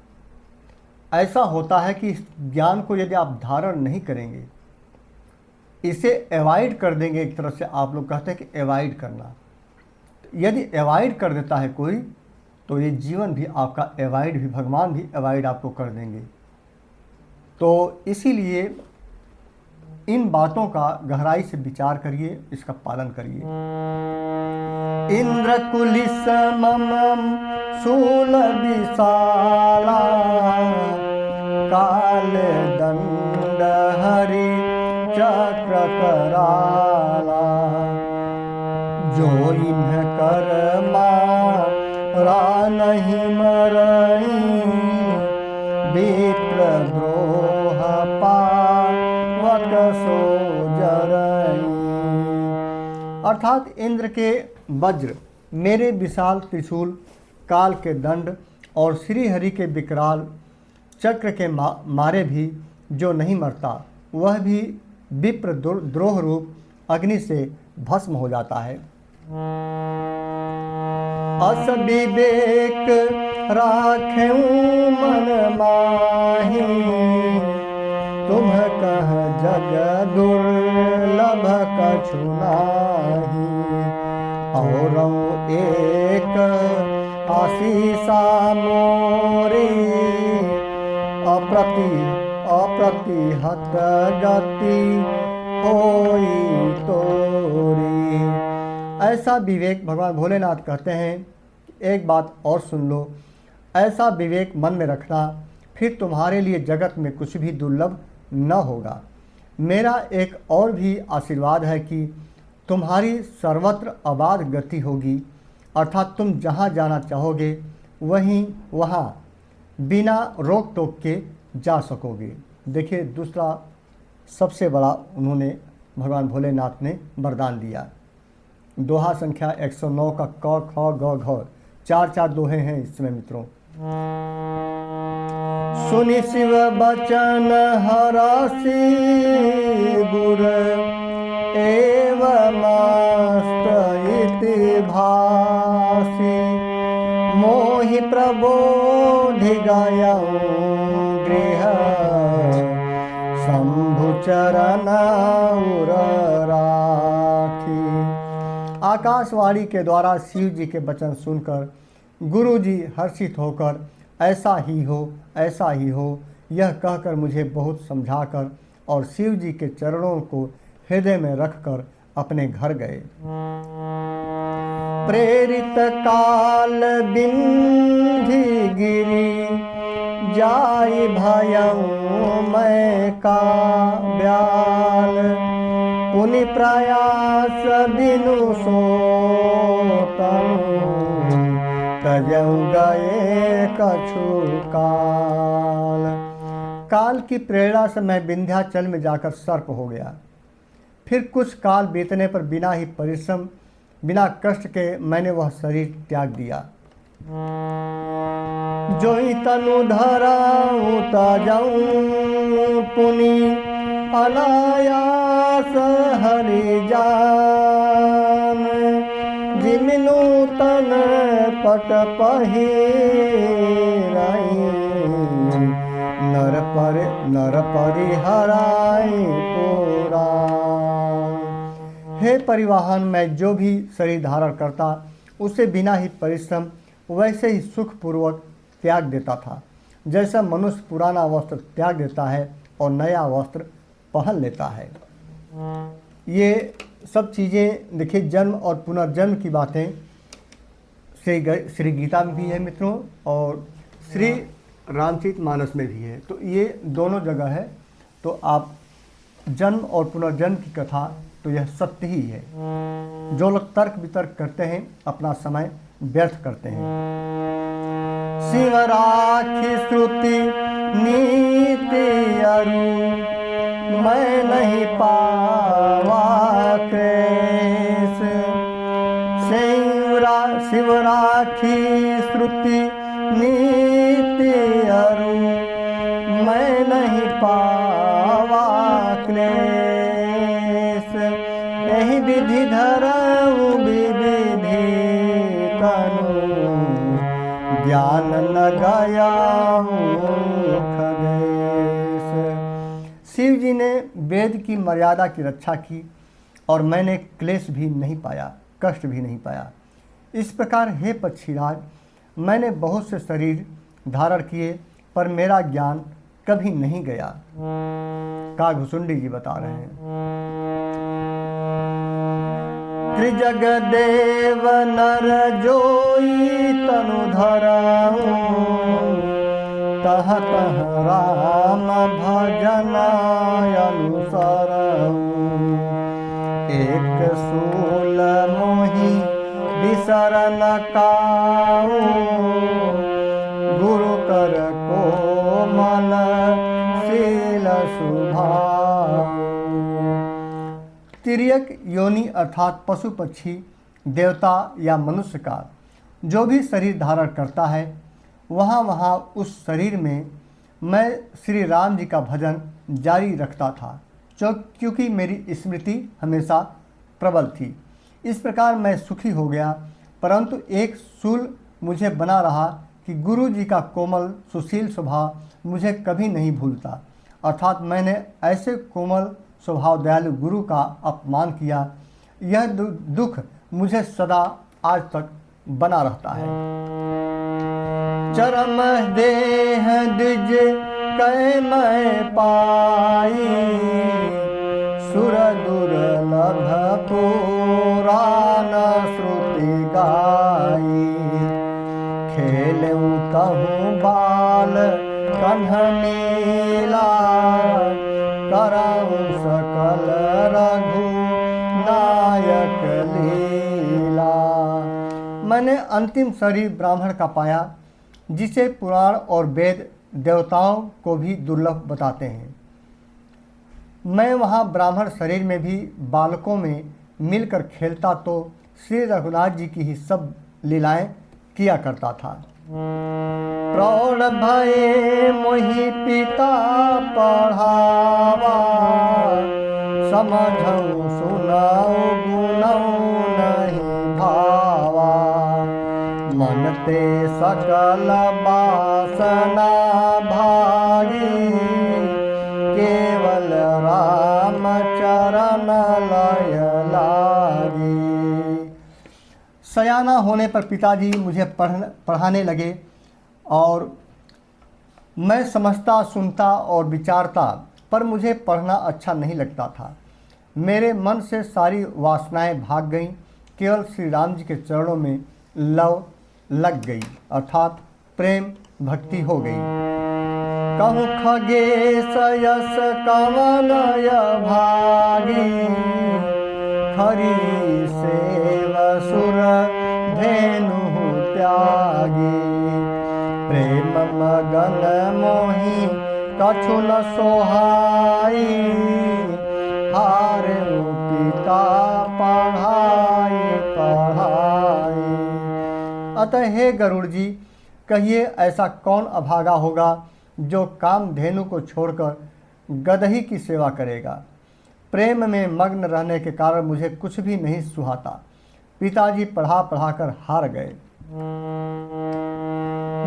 ऐसा होता है कि इस ज्ञान को यदि आप धारण नहीं करेंगे, इसे अवॉइड कर देंगे, एक तरह से आप लोग कहते हैं कि अवॉइड करना, यदि अवॉइड कर देता है कोई तो ये जीवन भी आपका अवॉइड भी, भगवान भी अवॉइड आपको कर देंगे। तो इसीलिए इन बातों का गहराई से विचार करिए, इसका पालन करिए। इंद्र कुलिसमम शूल विशाला, काल दंड हरि चक्र कराला, जो इन्ह कर मारा नहीं मरई, विप्र द्रोह पावक सो जरई। अर्थात इंद्र के वज्र, मेरे विशाल त्रिशूल, काल के दंड और श्री हरि के विकराल चक्र के मारे भी जो नहीं मरता, वह भी विप्र द्रोह रूप अग्नि से भस्म हो जाता है। अस विवेक राखें मन माही, तुम कह जग दुर्लभ कछु नाही, और एक आशीषा मोरी, अप्रतिहत गति होई तोरी। ऐसा विवेक, भगवान भोलेनाथ कहते हैं, एक बात और सुन लो, ऐसा विवेक मन में रखना, फिर तुम्हारे लिए जगत में कुछ भी दुर्लभ न होगा। मेरा एक और भी आशीर्वाद है कि तुम्हारी सर्वत्र अबाध गति होगी, अर्थात तुम जहाँ जाना चाहोगे वहाँ बिना रोक टोक के जा सकोगे। देखिए दूसरा सबसे बड़ा उन्होंने भगवान भोलेनाथ ने वरदान दिया। दोहा संख्या 109 का क ख ग घ, चार दोहे हैं इसमें मित्रों। सुनि शिव बचन हरासी, गुर एवं मस्त इति भासी, मोहि प्रबोधि गयऊँ गृह, शंभु चरण उर राखी। आकाशवाणी के द्वारा शिव जी के वचन सुनकर गुरु जी हर्षित होकर ऐसा ही हो यह कहकर मुझे बहुत समझाकर और शिव जी के चरणों को हृदय में रखकर अपने घर गए। प्रेरित काल बिंधि गिरी, जाय भयऊँ मैं का ब्याल, पुनि प्रयास बिनु सोतनु, तजऊँ गए कछु काल। काल की प्रेरणा से मैं विंध्याचल में जाकर सर्प हो गया। फिर कुछ काल बीतने पर बिना ही परिश्रम, बिना कष्ट के मैंने वह शरीर त्याग दिया। जोई तनु धराऊँ तजऊँ पुनि, अनायास हरि जान, जिमिनु तन पट पहिराई, नर परिहराई पुराण। हे परिवाहन, मैं जो भी शरीर धारण करता उसे बिना ही परिश्रम वैसे ही सुखपूर्वक त्याग देता था, जैसा मनुष्य पुराना वस्त्र त्याग देता है और नया वस्त्र पहन लेता है। ये सब चीज़ें देखिए, जन्म और पुनर्जन्म की बातें श्री गीता में भी है मित्रों, और श्री रामचरितमानस में भी है। तो ये दोनों जगह है। तो आप जन्म और पुनर्जन्म की कथा, तो यह सत्य ही है। जो लोग तर्क वितर्क करते हैं अपना समय व्यर्थ करते हैं। शिव राखी श्रुति नीति अरु, मैं नहीं पावा क्लेश। शिव राखी श्रुति नीति अरु, मैं नहीं पावा क्लेश। यही विधि धरऊँ विविधि तनु, ज्ञान न गया खगेश। शिव जी ने वेद की मर्यादा की रक्षा की और मैंने क्लेश भी नहीं पाया, कष्ट भी नहीं पाया। इस प्रकार हे पक्षीराज, मैंने बहुत से शरीर धारण किए पर मेरा ज्ञान कभी नहीं गया। काघुसुंडी जी बता रहे हैं। त्रिजग देव नर जोई तनु धरऊँ, तह तह राम भजन अनुसरऊँ। एक सूल मोहि बिसरन काऊ, गुरु कर कोमल शील सुभाऊ। तिर्यक योनि अर्थात पशु पक्षी देवता या मनुष्य का जो भी शरीर धारण करता है, वहाँ वहाँ उस शरीर में मैं श्री राम जी का भजन जारी रखता था, क्योंकि मेरी स्मृति हमेशा प्रबल थी। इस प्रकार मैं सुखी हो गया, परंतु एक शूल मुझे बना रहा कि गुरु जी का कोमल सुशील स्वभाव मुझे कभी नहीं भूलता। अर्थात मैंने ऐसे कोमल स्वभाव दयालु गुरु का अपमान किया, यह दुख मुझे सदा आज तक बना रहता है। चरम देह द्विज कै मैं पाई, सुर दुर्लभ पुराण श्रुति गाई। खेलूं कहूँ बाल कन्ह नीला, कराऊं सकल रघु नायक लीला। मैंने अंतिम शरीर ब्राह्मण का पाया, जिसे पुराण और वेद देवताओं को भी दुर्लभ बताते हैं। मैं वहाँ ब्राह्मण शरीर में भी बालकों में मिलकर खेलता तो श्री रघुनाथ जी की ही सब लीलाएं किया करता था। प्रौढ़ भये मोहि पिता पढ़ावा, समझऊँ सुनाऊँ गुनऊँ नहीं भावा। मन ते सकल वासना भागी, केवल राम चरण लय लागी। सयाना होने पर पिताजी मुझे पढ़ाने लगे और मैं समझता, सुनता और विचारता, पर मुझे पढ़ना अच्छा नहीं लगता था। मेरे मन से सारी वासनाएं भाग गईं, केवल श्री राम जी के चरणों में लव लग गई, अर्थात प्रेम भक्ति हो गई। कहूँ खगेश यस कवनय भागी, खरी सेव सुर धेनु त्यागी। प्रेम मगन मोहि कछु न सोहाई, हारे पिता पढ़ाई पढ़ाई। अतः हे गरुड़ जी, कहिए ऐसा कौन अभागा होगा जो कामधेनु को छोड़कर गदही की सेवा करेगा। प्रेम में मग्न रहने के कारण मुझे कुछ भी नहीं सुहाता। पिताजी पढ़ा पढ़ाकर हार गए।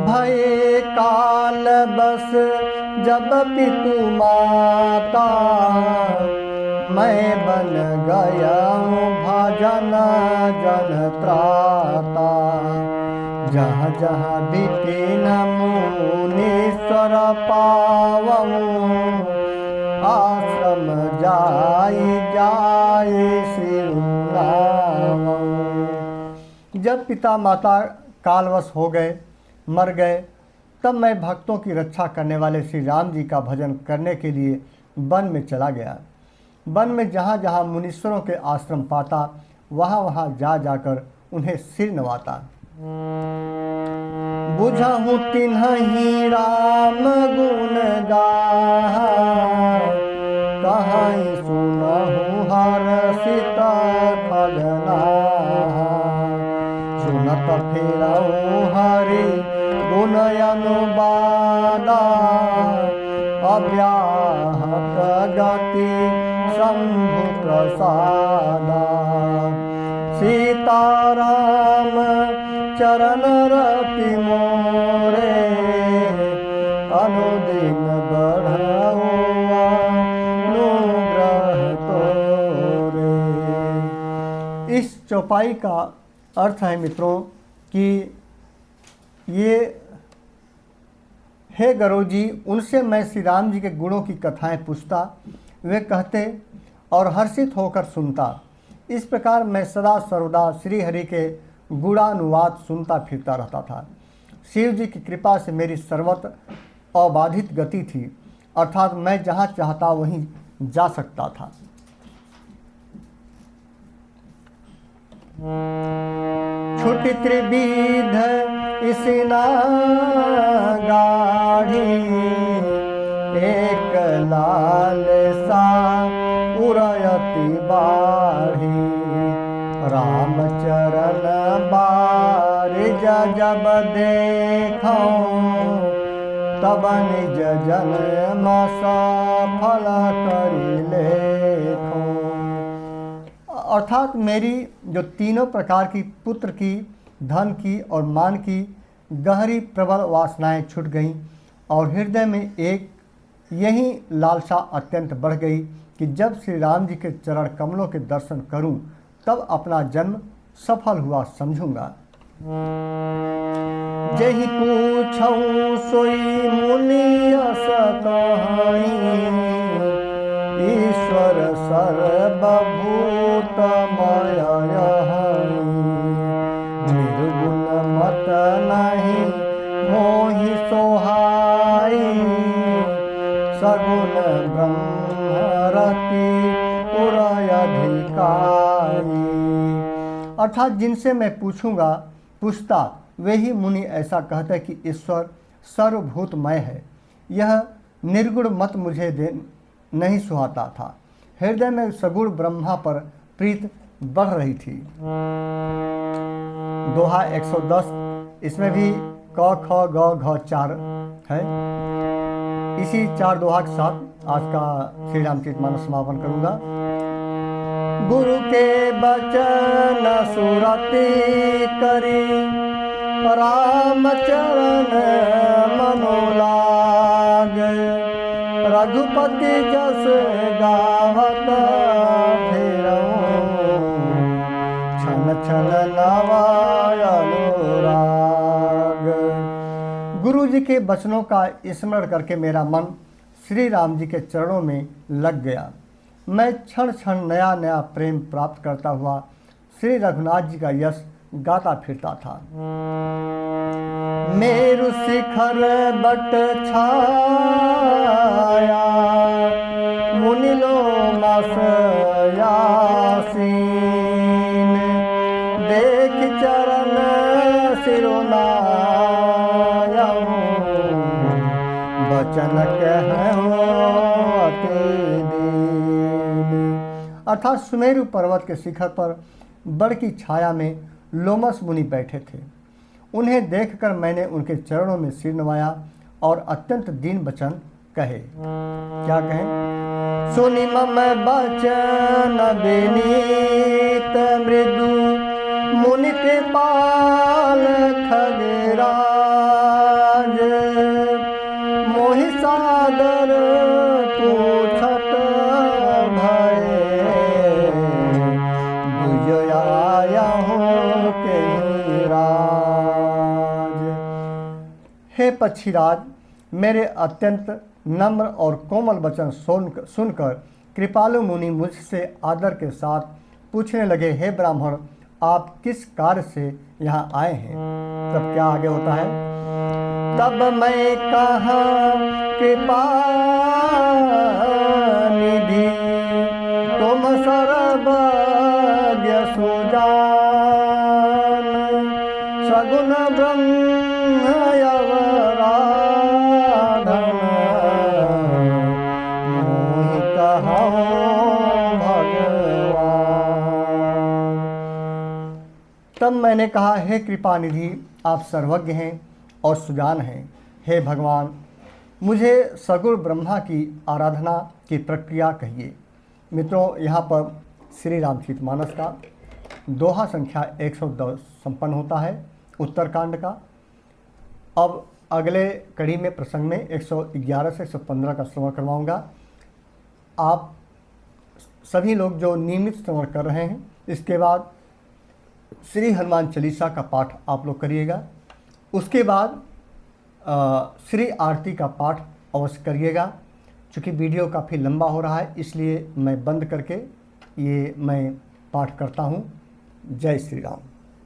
भये काल बस जब पितु माता, मैं बन गया हूँ भजन जन त्राता। जहाँ जहाँ विपिन मुनीश्वर पावऊँ, आश्रम जाय सिरुनावऊँ। जब पिता माता कालवश हो गए, मर गए, तब मैं भक्तों की रक्षा करने वाले श्री राम जी का भजन करने के लिए वन में चला गया। वन में जहाँ जहाँ मुनीश्वरों के आश्रम पाता, वहाँ वहाँ जा जाकर उन्हें सिर नवाता। बुझहु तिन्हि राम गुण गाहा, कहीं सुनहु हर्षित खगनाहा। सुनत फिरहु हरि गुण अनुबादा, अव्याहत गति शंभु प्रसादा। सीताराम चरण रति मोरे, अनुदिन बढ़ऊ अनुग्रह तोरे। इस चौपाई का अर्थ है मित्रों कि ये हे गरुड़ जी, उनसे मैं श्री राम जी के गुणों की कथाएं पूछता, वे कहते और हर्षित होकर सुनता। इस प्रकार मैं सदा सर्वदा श्री हरि के गुणानुवाद सुनता फिरता रहता था। शिव जी की कृपा से मेरी सर्वत्र अबाधित गति थी, अर्थात मैं जहाँ चाहता वहीं जा सकता था। छुटि त्रिविध इसिना गाढ़ी, एक लाल सा उरयति बाढ़ी। रामचरण बारिज जब देखऊँ, तब निज जन्म सफल करि लेखऊँ। अर्थात मेरी जो तीनों प्रकार की पुत्र की, धन की और मान की गहरी प्रबल वासनाएं छूट गईं और हृदय में एक यही लालसा अत्यंत बढ़ गई कि जब श्री राम जी के चरण कमलों के दर्शन करूं, तब अपना जन्म सफल हुआ समझूंगा। जहि पूछऊं सोई मुनि अस कहाई, ईश्वर सर्वभूतमय हरि। निर्गुण मत नहीं मोहि सोहाई, सगुण ब्रह्मरति पुरयधिकारी। अर्थात जिनसे मैं पूछता वे ही मुनि ऐसा कहते कि ईश्वर सर्वभूतमय है। यह निर्गुण मत मुझे नहीं सुहाता था। हृदय में सगुण ब्रह्मा पर प्रीत बढ़ रही थी। दोहा 110, इसमें भी क ख ग घ 4 है। इसी 4 दोहा के साथ आज का श्री रामचरितमानस समापन करूंगा। गुरु के बचन सुरति करी, रामचरण मनोलाग। रघुपति जस गावत फिरऊँ, छन छन नवाय अनुराग। गुरु जी के वचनों का स्मरण करके मेरा मन श्री राम जी के चरणों में लग गया। मैं क्षण क्षण नया नया प्रेम प्राप्त करता हुआ श्री रघुनाथ जी का यश गाता फिरता था। मेरु शिखर बट छाया, मुनिलोमस यासीन। देख चरण सिरुनायऊँ, बचन कहऊँ अति दीन। अर्थात सुमेरु पर्वत के शिखर पर बड़ की छाया में लोमस मुनि बैठे थे। उन्हें देखकर मैंने उनके चरणों में सिर नवाया और अत्यंत दीन वचन कहे। क्या कहें? सुनि मम बचन विनीत मृदु, मुनि कृपाल हे पक्षीराज, मेरे अत्यंत नम्र और कोमल वचन सुनकर कृपालु मुनि मुझसे आदर के साथ पूछने लगे, हे ब्राह्मण, आप किस कार्य से यहाँ आए हैं? तब क्या आगे होता है? तब मैं कहा, कृपा निधि तुम सर्वज्ञ सुजान, सगुण ब्रह्म अवराधन, मोहि कहौं भगवान। तब मैंने कहा, हे कृपानिधि, आप सर्वज्ञ हैं और सुजान हैं। हे भगवान, मुझे सगुण ब्रह्मा की आराधना की प्रक्रिया कहिए। मित्रों, यहाँ पर श्री रामचरितमानस का दोहा संख्या 110 संपन्न होता है उत्तरकांड का। अब अगले कड़ी में प्रसंग में 111 से 115 का श्रवण करवाऊँगा। आप सभी लोग जो नियमित श्रवण कर रहे हैं, इसके बाद श्री हनुमान चालीसा का पाठ आप लोग करिएगा। उसके बाद श्री आरती का पाठ अवश्य करिएगा। चूँकि वीडियो काफ़ी लंबा हो रहा है, इसलिए मैं बंद करके ये मैं पाठ करता हूँ। जय श्री राम।